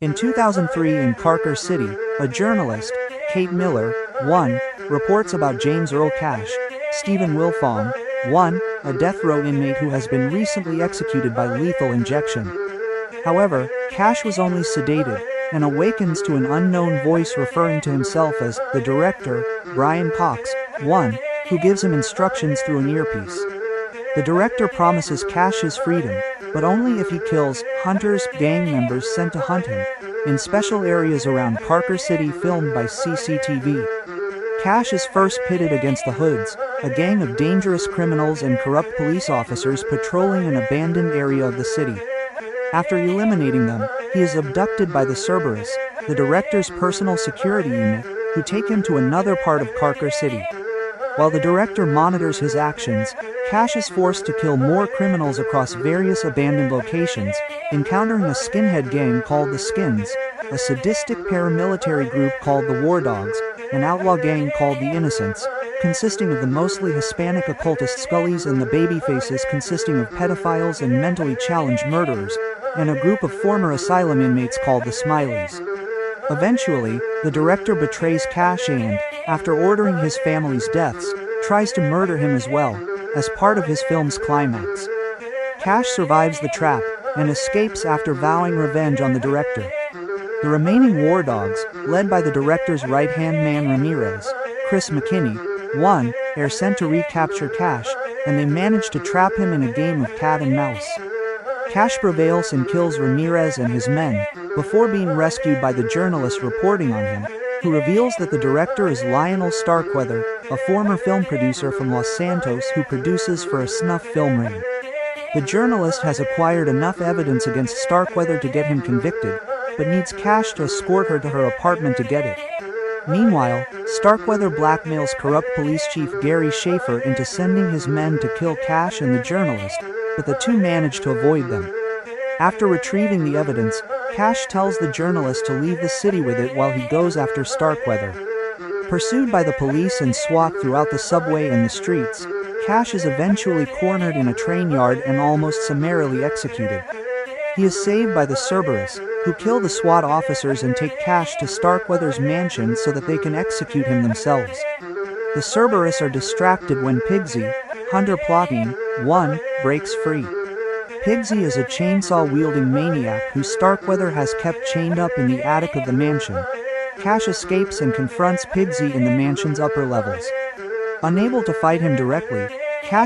In 2003 in Carker City, a journalist, Kate Miller, 1, reports about James Earl Cash, Stephen Wilfong, 1, a death row inmate who has been recently executed by lethal injection. However, Cash was only sedated, and awakens to an unknown voice referring to himself as the director, Brian Cox, 1, who gives him instructions through an earpiece. The director promises Cash his freedom, but only if he kills hunters, gang members sent to hunt him, in special areas around Carker City filmed by CCTV. Cash is first pitted against the Hoods, a gang of dangerous criminals and corrupt police officers patrolling an abandoned area of the city. After eliminating them, he is abducted by the Cerberus, the director's personal security unit, who take him to another part of Carker City. While the director monitors his actions, Cash is forced to kill more criminals across various abandoned locations, encountering a skinhead gang called the Skins, a sadistic paramilitary group called the War Dogs, an outlaw gang called the Innocents, consisting of the mostly Hispanic occultist Scullies and the Babyfaces consisting of pedophiles and mentally challenged murderers, and a group of former asylum inmates called the Smileys. Eventually, the director betrays Cash and, after ordering his family's deaths, tries to murder him as well, as part of his film's climax. Cash survives the trap, and escapes after vowing revenge on the director. The remaining War Dogs, led by the director's right-hand man Ramirez, Chris McKinney, 1, are sent to recapture Cash, and they manage to trap him in a game of cat and mouse. Cash prevails and kills Ramirez and his men, before being rescued by the journalist reporting on him, who reveals that the director is Lionel Starkweather, a former film producer from Los Santos who produces for a snuff film ring. The journalist has acquired enough evidence against Starkweather to get him convicted, but needs Cash to escort her to her apartment to get it. Meanwhile, Starkweather blackmails corrupt police chief Gary Schaefer into sending his men to kill Cash and the journalist, but the two manage to avoid them. After retrieving the evidence, Cash tells the journalist to leave the city with it while he goes after Starkweather. Pursued by the police and SWAT throughout the subway and the streets, Cash is eventually cornered in a train yard and almost summarily executed. He is saved by the Cerberus, who kill the SWAT officers and take Cash to Starkweather's mansion so that they can execute him themselves. The Cerberus are distracted when Pigsy, Hunter plotting, 1, breaks free. Pigsy is a chainsaw-wielding maniac who Starkweather has kept chained up in the attic of the mansion. Cash escapes and confronts Pigsy in the mansion's upper levels. Unable to fight him directly,